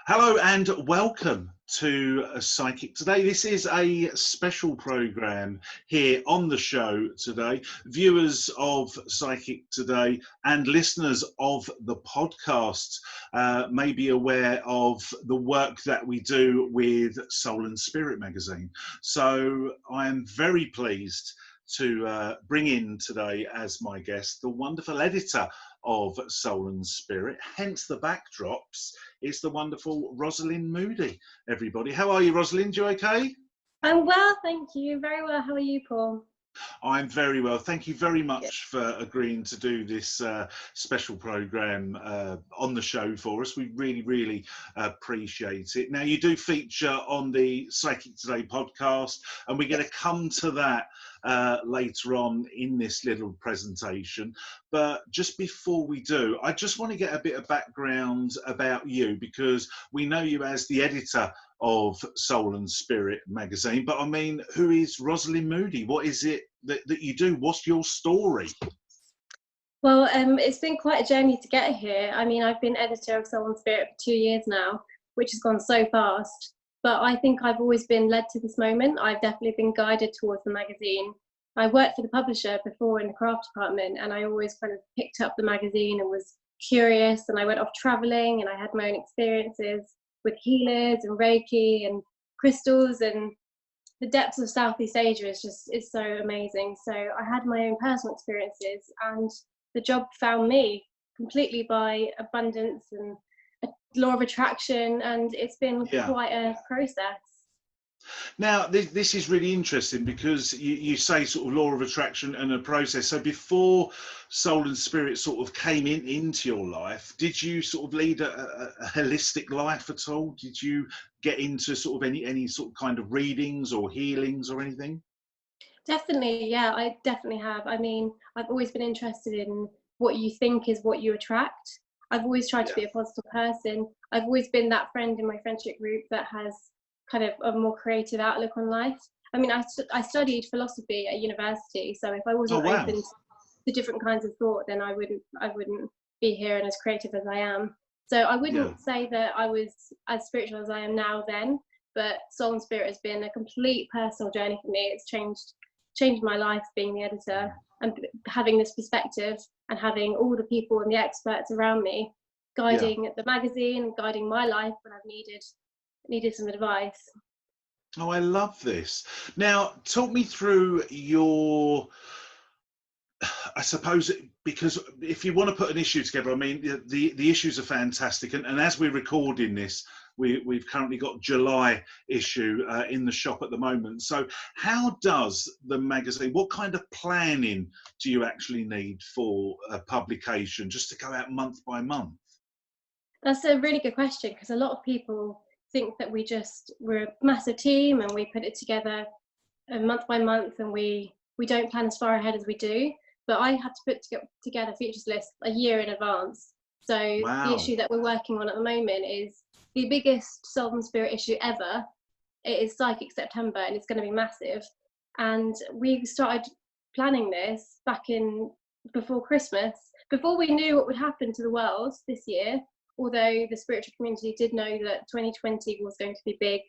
Hello and welcome to Psychic Today. This is a special programme here on the show today. Viewers of Psychic Today and listeners of the podcast may be aware of the work that we do with Soul and Spirit magazine. So I am very pleased to bring in today as my guest the wonderful editor of Soul and Spirit, hence the backdrops. It's the wonderful Rosalind Moody, everybody. How are you, Rosalind? You okay? I'm well, thank you. Very well. How are you, Paul? I'm very well. Thank you very much for agreeing to do this special programme on the show for us. We really appreciate it. Now, you do feature on the Psychic Today podcast, and we're going to come to that later on in this little presentation. But just before we do, I just want to get a bit of background about you, because we know you as the editor of Soul and Spirit magazine, but I mean, who is Rosalind Moody? What is it that you do? What's your story? Well, it's been quite a journey to get here. I mean, I've been editor of Soul and Spirit for 2 years now, which has gone so fast. But I think I've always been led to this moment. I've definitely been guided towards the magazine. I worked for the publisher before in the craft department, and I always kind of picked up the magazine and was curious, and I went off traveling and I had my own experiences with healers and Reiki and crystals, and the depths of Southeast Asia is so amazing. So I had my own personal experiences, and the job found me completely by abundance and a law of attraction, and it's been quite a process. Now, this is really interesting, because you say sort of law of attraction and a process. So before Soul and Spirit sort of came into your life, did you sort of lead a holistic life at all? Did you get into sort of any sort of kind of readings or healings or anything? Definitely, yeah, I definitely have. I mean, I've always been interested in what you think is what you attract. I've always tried to be a positive person. I've always been that friend in my friendship group that has kind of a more creative outlook on life. I mean, I studied philosophy at university, so if I wasn't open to different kinds of thought, then I wouldn't be here and as creative as I am. So I wouldn't say that I was as spiritual as I am now then, but Soul and Spirit has been a complete personal journey for me. It's changed my life being the editor and having this perspective and having all the people and the experts around me guiding the magazine, guiding my life when I've needed some advice. Oh, I love this. Now, talk me through your, I suppose, because if you want to put an issue together, I mean, the issues are fantastic. And as we're recording this, we've currently got July issue in the shop at the moment. So how does the magazine, what kind of planning do you actually need for a publication, just to go out month by month? That's a really good question, because a lot of people think that we're a massive team and we put it together month by month, and we don't plan as far ahead as we do. But I have to put together features lists a year in advance. So the issue that we're working on at the moment is the biggest Soul and Spirit issue ever. It is Psychic September, and it's going to be massive. And we started planning this back before Christmas, before we knew what would happen to the world this year. Although the spiritual community did know that 2020 was going to be big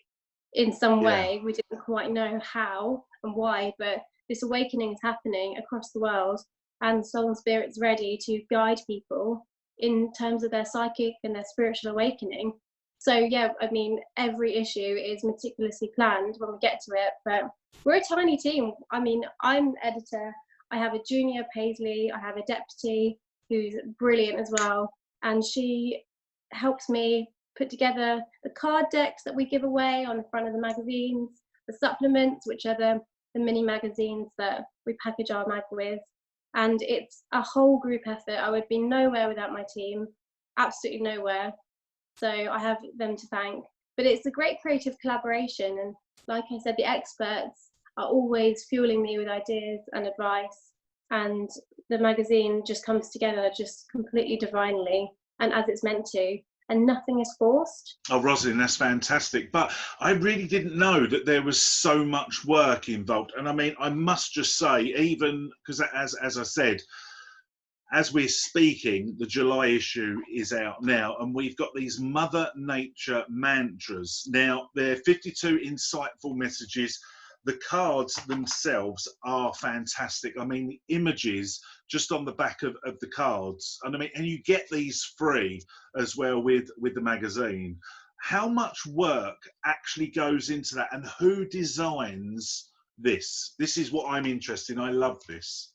in some way, we didn't quite know how and why, but this awakening is happening across the world, and Soul and Spirit's ready to guide people in terms of their psychic and their spiritual awakening. So yeah, I mean, every issue is meticulously planned when we get to it, but we're a tiny team. I mean, I'm editor, I have a junior Paisley, I have a deputy who's brilliant as well, and she helps me put together the card decks that we give away on the front of the magazines, the supplements, which are the mini magazines that we package our mag with. And it's a whole group effort. I would be nowhere without my team, absolutely nowhere. So I have them to thank. But it's a great creative collaboration. And like I said, the experts are always fueling me with ideas and advice. And the magazine just comes together just completely divinely and as it's meant to. And nothing is forced. Oh, Rosalind, that's fantastic. But I really didn't know that there was so much work involved. And I mean, I must just say, even because as I said, as we're speaking, the July issue is out now, and we've got these Mother Nature mantras. Now, they're 52 insightful messages. The cards themselves are fantastic. I mean, the images just on the back of the cards, and I mean, and you get these free as well with the magazine. How much work actually goes into that, and who designs this? This is what I'm interested in. I love this.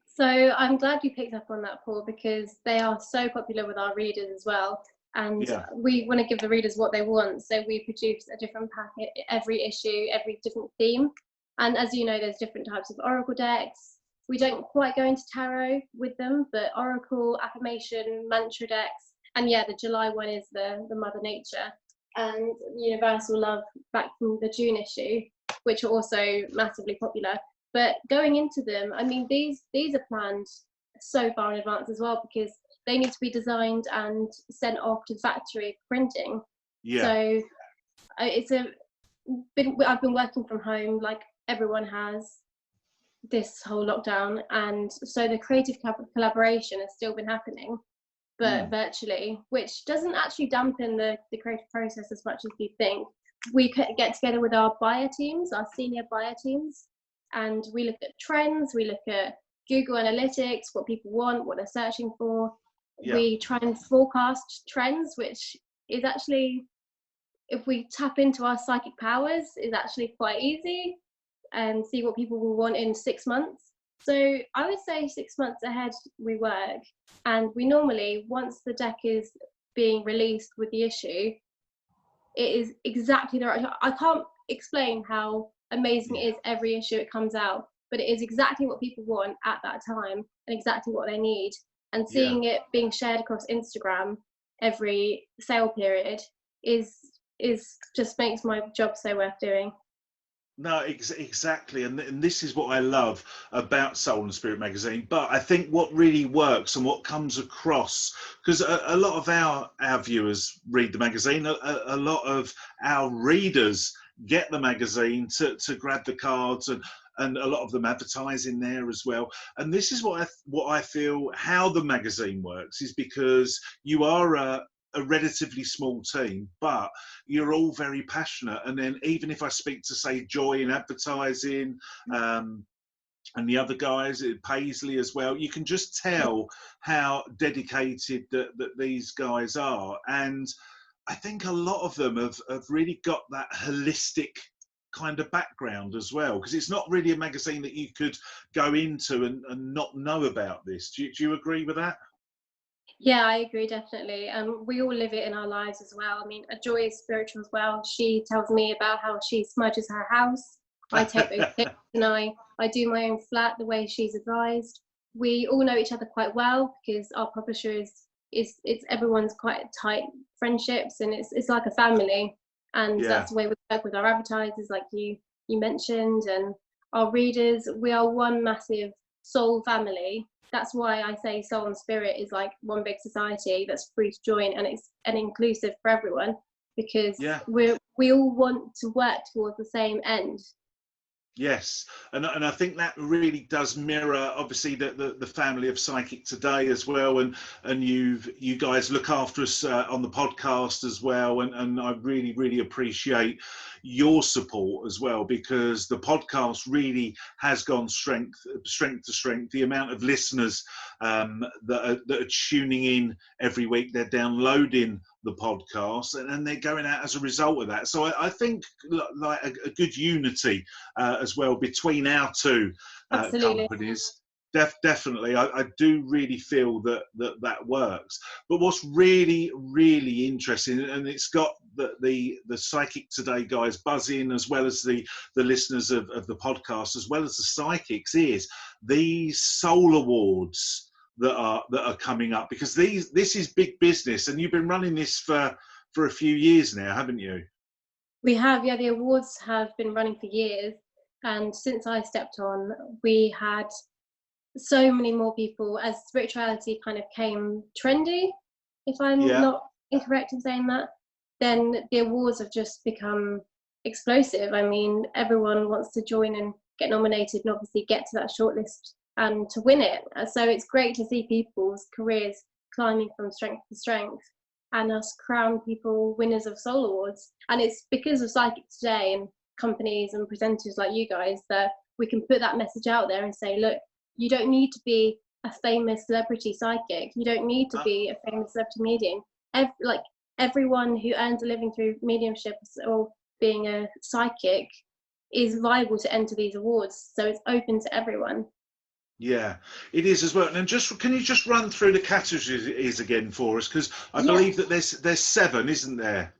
So I'm glad you picked up on that, Paul, because they are so popular with our readers as well. And Yeah. we want to give the readers what they want. So we produce a different packet every issue, every different theme. And as you know, there's different types of oracle decks. We don't quite go into tarot with them, but oracle, affirmation, mantra decks. And yeah, the July one is the Mother Nature, and Universal Love back from the June issue, which are also massively popular. But going into them, I mean, these are planned so far in advance as well, because they need to be designed and sent off to factory printing. Yeah. So I've been working from home like everyone has this whole lockdown, and so the creative collaboration has still been happening, but virtually, which doesn't actually dampen the creative process as much as you think. We get together with our buyer teams, our senior buyer teams, and we look at trends, we look at Google Analytics, what people want, what they're searching for. Yeah. We try and forecast trends, which is actually, if we tap into our psychic powers, is actually quite easy, and see what people will want in 6 months. So I would say 6 months ahead we work, and we normally, once the deck is being released with the issue, it is exactly the right. I can't explain how amazing it is every issue it comes out, but it is exactly what people want at that time and exactly what they need. And seeing it being shared across Instagram every sale period is just makes my job so worth doing. No, exactly, and this is what I love about Soul and Spirit magazine. But I think what really works and what comes across, because a lot of our viewers read the magazine, a lot of our readers get the magazine to grab the cards, and a lot of them advertise in there as well. And this is what I feel how the magazine works is because you are a relatively small team, but you're all very passionate. And then even if I speak to, say, Joy in advertising, and the other guys at Paisley as well, you can just tell how dedicated that these guys are. And I think a lot of them have really got that holistic kind of background as well, because it's not really a magazine that you could go into and not know about this. Do you agree with that? Yeah, I agree, definitely. We all live it in our lives as well. I mean, Joy is spiritual as well. She tells me about how she smudges her house. I take those tips, and I do my own flat the way she's advised. We all know each other quite well because our publisher is it's everyone's quite tight friendships, and it's like a family. And that's the way we work with our advertisers, like you mentioned, and our readers. We are one massive soul family. That's why I say Soul and Spirit is like one big society that's free to join, and it's an inclusive for everyone, because we all want to work towards the same end. Yes, and I think that really does mirror, obviously, the family of Psychic Today as well, and you guys look after us on the podcast as well, and I really appreciate your support as well, because the podcast really has gone strength to strength. The amount of listeners that are tuning in every week, they're downloading the podcast, and they're going out as a result of that. So I think like a good unity as well between our two companies. Definitely, I do really feel that works. But what's really interesting, and it's got the Psychic Today guys buzzing, as well as the listeners of the podcast, as well as the psychics, is these Soul Awards that are coming up, because this is big business, and you've been running this for a few years now, haven't you? We have, yeah. The awards have been running for years, and since I stepped on, we had so many more people as spirituality kind of came trendy, if I'm not incorrect in saying that. Then the awards have just become explosive. I mean, everyone wants to join and get nominated and obviously get to that shortlist and to win it. So it's great to see people's careers climbing from strength to strength, and us crown people winners of Soul Awards. And it's because of Psychic Today and companies and presenters like you guys that we can put that message out there and say, look, you don't need to be a famous celebrity psychic. You don't need to be a famous celebrity medium. Everyone who earns a living through mediumship or being a psychic is liable to enter these awards. So it's open to everyone. Yeah, it is as well. And can you just run through the categories again for us? Because I believe that there's 7, isn't there?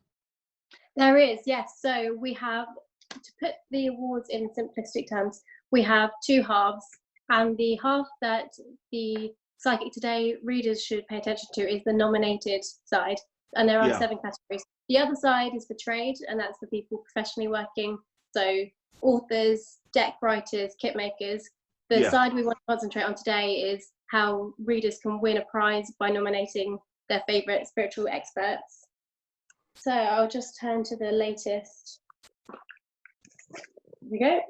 There is, yes. So we have, to put the awards in simplistic terms, we have 2 halves, and the half that the Psychic Today readers should pay attention to is the nominated side, and there are 7 categories. The other side is for trade, and that's for people professionally working, so authors, deck writers, kit makers. The side we want to concentrate on today is how readers can win a prize by nominating their favourite spiritual experts. So I'll just turn to the latest. Here we go.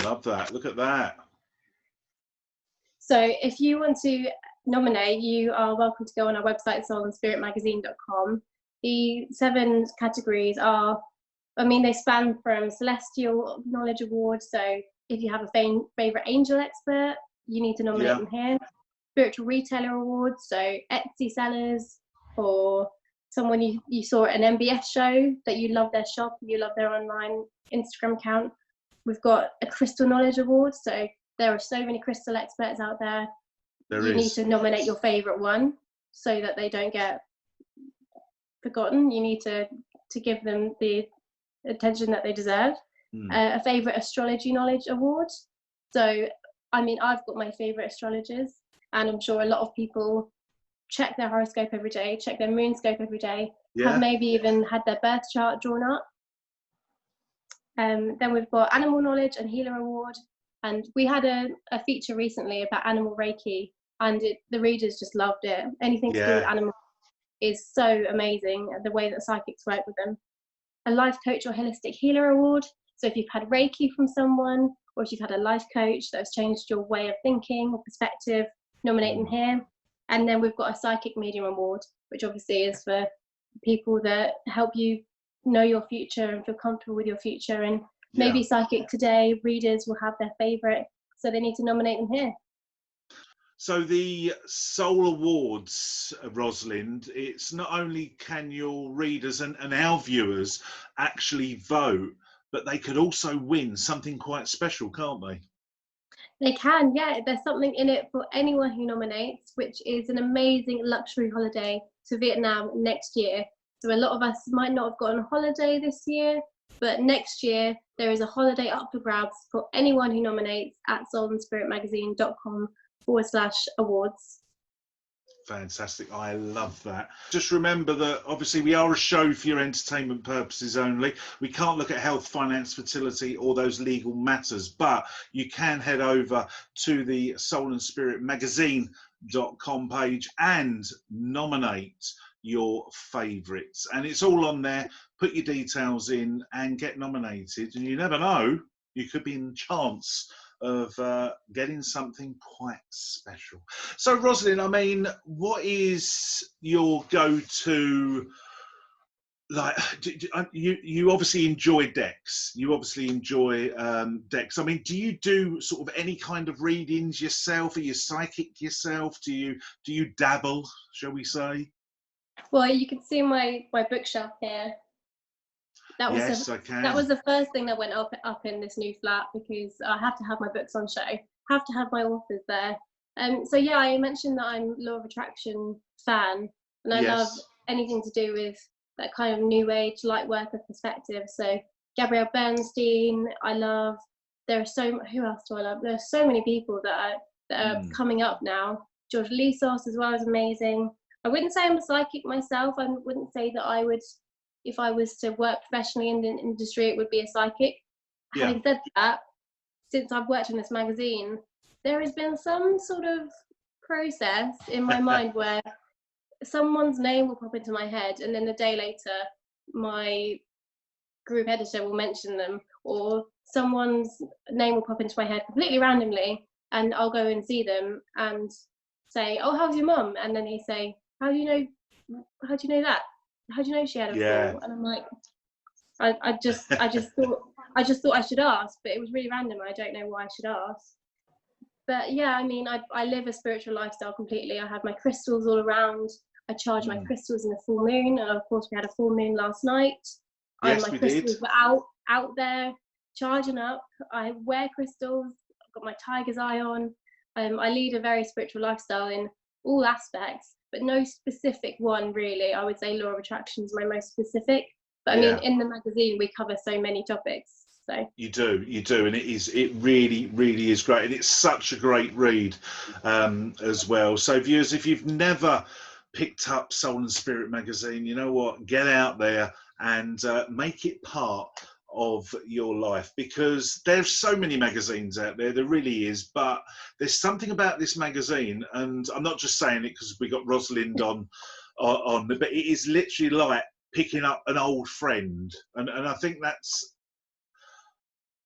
Love that. Look at that. So if you want to nominate, you are welcome to go on our website, soulandspiritmagazine.com. The 7 categories are, they span from Celestial Knowledge Award. So if you have a favourite angel expert, you need to nominate them here. Spiritual Retailer Award, so Etsy sellers, or someone you saw at an MBS show that you love their shop, you love their online Instagram account. We've got a Crystal Knowledge Award, so there are so many crystal experts out there. You need to nominate your favourite one so that they don't get forgotten. You need to give them the attention that they deserve. A favourite Astrology Knowledge Award. So, I've got my favourite astrologers, and I'm sure a lot of people check their horoscope every day, check their moonscope every day, have maybe even had their birth chart drawn up. Then we've got Animal Knowledge and Healer Award, and we had a feature recently about animal Reiki, and the readers just loved it. Anything to do with animals is so amazing, the way that psychics work with them. A Life Coach or Holistic Healer Award, so if you've had Reiki from someone, or if you've had a life coach that has changed your way of thinking or perspective, nominate them here. And then we've got a Psychic Medium Award, which obviously is for people that help you know your future and feel comfortable with your future. And maybe Psychic Today readers will have their favourite, so they need to nominate them here. So the Soul Awards, Rosalind, it's not only can your readers and our viewers actually vote, but they could also win something quite special, can't they? They can, yeah. There's something in it for anyone who nominates, which is an amazing luxury holiday to Vietnam next year. So a lot of us might not have gone on holiday this year, but next year there is a holiday up for grabs for anyone who nominates at soulandspiritmagazine.com/awards. Fantastic. I love that. Just remember that obviously we are a show for your entertainment purposes only. We can't look at health, finance, fertility, or those legal matters, but you can head over to the soulandspiritmagazine.com page and nominate your favourites. And it's all on there. Put your details in and get nominated. And you never know, you could be in chance of getting something quite special. So Rosalind, what is your go-to, like, you obviously enjoy decks, do you do sort of any kind of readings yourself? Are you psychic yourself? Do you dabble, shall we say? Well, you can see my bookshelf here. That was the first thing that went up in this new flat, because I have to have my books on show, have to have my authors there. So yeah, I mentioned that I'm Law of Attraction fan, and I love anything to do with that kind of new age light work of perspective. So Gabrielle Bernstein, who else do I love? There are so many people that are coming up now. George Lissos as well is amazing. I wouldn't say I'm a psychic myself. I wouldn't say that I would, if I was to work professionally in the industry, it would be a psychic. Having said that, since I've worked in this magazine, there has been some sort of process in my mind where someone's name will pop into my head, and then a day later my group editor will mention them, or someone's name will pop into my head completely randomly, and I'll go and see them and say, "Oh, how's your mum?" And then he say, "How do you know? How do you know that? How do you know she had a Yeah. fall?" And I'm like, I just thought I should ask, but it was really random. I don't know why I should ask. But yeah, I mean, I live a spiritual lifestyle completely. I have my crystals all around. I charge my crystals in the full moon, and of course, we had a full moon last night. Yes, My we did. crystals were out there charging up. I wear crystals. I've got my tiger's eye on. I lead a very spiritual lifestyle in all aspects, but no specific one really. I would say law of attraction is my most specific. But I mean, Yeah. in the magazine, we cover so many topics. So You do, and it really, really is great, and it's such a great read as well. So, viewers, if you've never picked up Soul and Spirit magazine, you know what? Get out there and make it part of your life, because there's so many magazines out there. There really is, but there's something about this magazine, and I'm not just saying it because we got Rosalind on, but it is literally like picking up an old friend, and I think that's.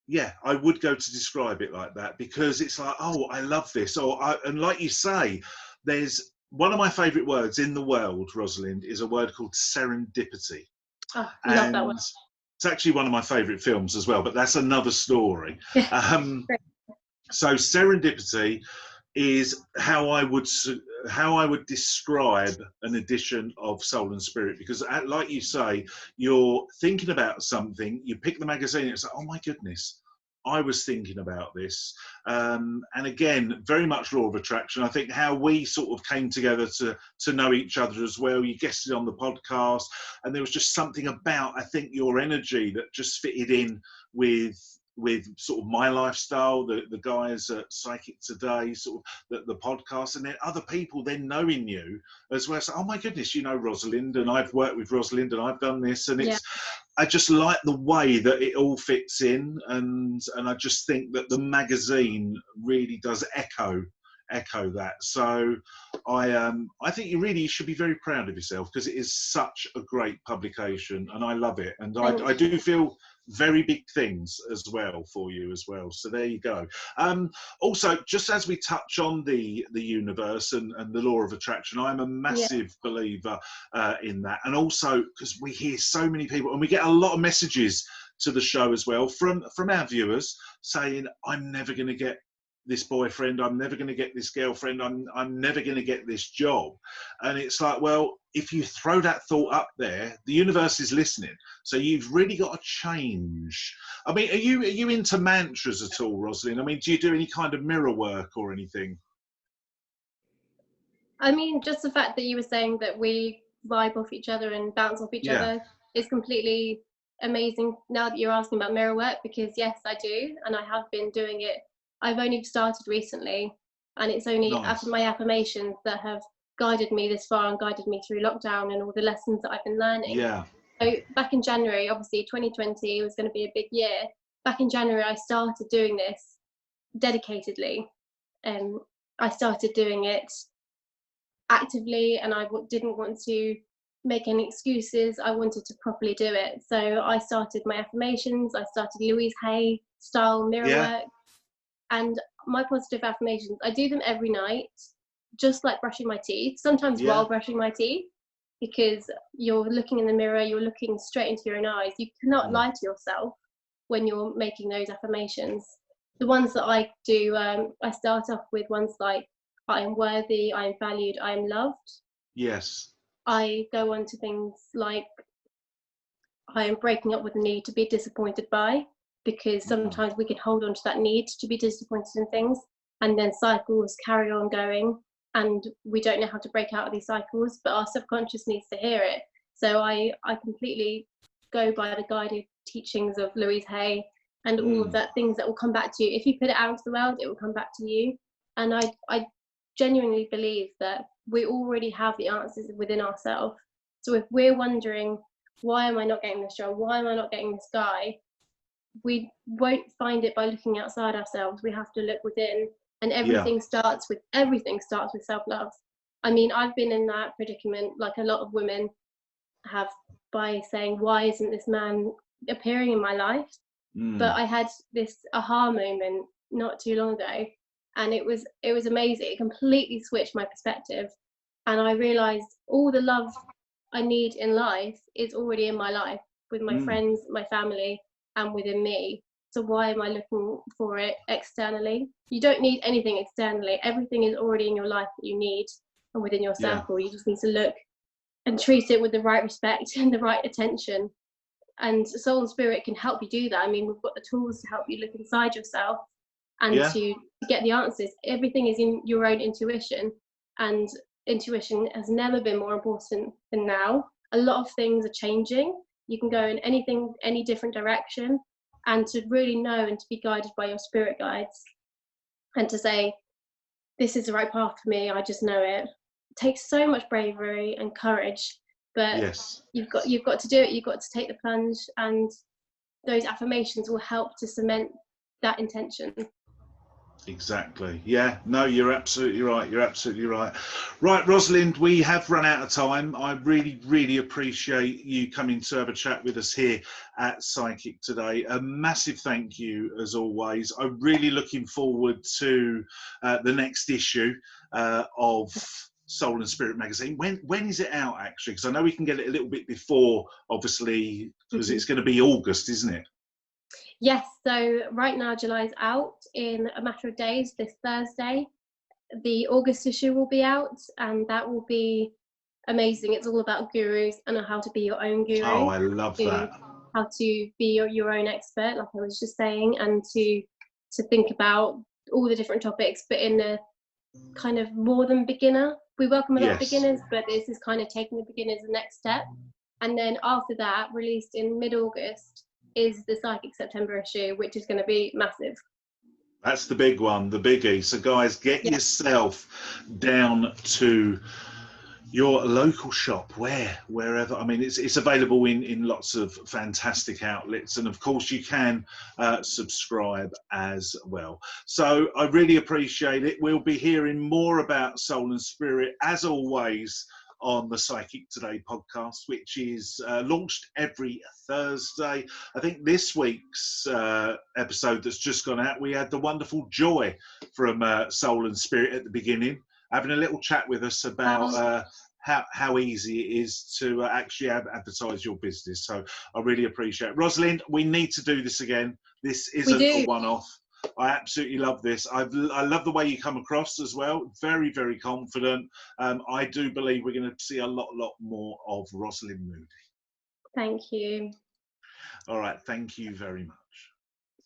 Yeah, I would go to describe it like that, because it's like, oh, I love this. And like you say, there's one of my favourite words in the world, Rosalind, is a word called serendipity. love that one. And it's actually one of my favourite films as well, but that's another story. So serendipity is how I would describe an edition of Soul and Spirit, because like you say, you're thinking about something, you pick the magazine, it's like, oh my goodness, I was thinking about this. And again, very much law of attraction. I think how we sort of came together to know each other as well. You guested on the podcast, and there was just something about, I think, your energy that just fitted in with sort of my lifestyle, the guys at Psychic Today, sort of the podcast, and then other people then knowing you as well. So, oh my goodness, you know Rosalind, and I've worked with Rosalind, and I've done this, and it's. I just like the way that it all fits in, and I just think that the magazine really does echo that. So I think you really should be very proud of yourself, because it is such a great publication, and I love it, and I do feel very big things as well for you as well. So there you go. Also, just as we touch on the universe and the law of attraction, I'm a massive believer in that, and also because we hear so many people, and we get a lot of messages to the show as well from our viewers saying, I'm never going to get this boyfriend, I'm never going to get this girlfriend, I'm never going to get this job. And it's like, well, if you throw that thought up there, the universe is listening. So you've really got to change. I mean, are you into mantras at all, Rosalind? I mean, do you do any kind of mirror work or anything? I mean, just the fact that you were saying that we vibe off each other and bounce off each other is completely amazing now that you're asking about mirror work, because yes, I do, and I have been doing it. I've only started recently, and it's only after my affirmations that have guided me this far and guided me through lockdown and all the lessons that I've been learning. Yeah. So back in January, obviously 2020 was going to be a big year. Back in January, I started doing this dedicatedly. I started doing it actively, and I didn't want to make any excuses. I wanted to properly do it. So I started my affirmations. I started Louise Hay style mirror work. And my positive affirmations, I do them every night, just like brushing my teeth, sometimes while brushing my teeth, because you're looking in the mirror, you're looking straight into your own eyes. You cannot lie to yourself when you're making those affirmations. The ones that I do, I start off with ones like, I am worthy, I am valued, I am loved. Yes. I go on to things like, I am breaking up with the need to be disappointed by, because sometimes we can hold on to that need to be disappointed in things, and then cycles carry on going, and we don't know how to break out of these cycles, but our subconscious needs to hear it. So I completely go by the guided teachings of Louise Hay and all of that, things that will come back to you. If you put it out into the world, it will come back to you. And I genuinely believe that we already have the answers within ourselves. So if we're wondering, why am I not getting this job? Why am I not getting this guy? We won't find it by looking outside ourselves. We have to look within, and everything starts with self-love. I mean, I've been in that predicament, like a lot of women have, by saying, why isn't this man appearing in my life? But I had this aha moment not too long ago, and it was amazing. It completely switched my perspective, and I realized all the love I need in life is already in my life, with my Mm, friends, my family, and within me. So why am I looking for it externally? You don't need anything externally. Everything is already in your life that you need and within your yeah, circle. You just need to look and treat it with the right respect and the right attention. And soul and spirit can help you do that. I mean, we've got the tools to help you look inside yourself and yeah, to get the answers. Everything is in your own intuition, and intuition has never been more important than now. A lot of things are changing. You can go in any different direction, and to really know and to be guided by your spirit guides, and to say, this is the right path for me, I just know it. It takes so much bravery and courage, but yes. you've got to do it. You've got to take the plunge, and those affirmations will help to cement that intention. Exactly. Yeah. No, you're absolutely right. You're absolutely right. Right, Rosalind, we have run out of time. I really, really appreciate you coming to have a chat with us here at Psychic today. A massive thank you, as always. I'm really looking forward to the next issue of Soul and Spirit magazine. When is it out, actually? Because I know we can get it a little bit before, obviously, because Mhm. it's going to be August, isn't it? Yes, so right now July's out in a matter of days. This Thursday, the August issue will be out, and that will be amazing. It's all about gurus and how to be your own Oh, guru, I love to that. how to be your own expert, like I was just saying, and to think about all the different topics, but in a kind of more than beginner. We welcome a lot of Yes. beginners, but this is kind of taking the beginners the next step. And then after that, released in mid-August, is the Psychic September issue, which is going to be massive. That's the big one, the biggie. So, guys, get Yeah. yourself down to your local shop, wherever. I mean, it's available in lots of fantastic outlets, and of course, you can subscribe as well. So, I really appreciate it. We'll be hearing more about Soul and Spirit, as always, on the Psychic Today podcast, which is launched every Thursday. I think this week's episode that's just gone out, we had the wonderful Joy from Soul and Spirit at the beginning, having a little chat with us about how easy it is to actually advertise your business. So I really appreciate it. Rosalind, we need to do this again. This We isn't a do. one-off. I absolutely love this. I love the way you come across as well. Very, very confident. I do believe we're going to see a lot more of Rosalind Moody. Thank you. All right. Thank you very much.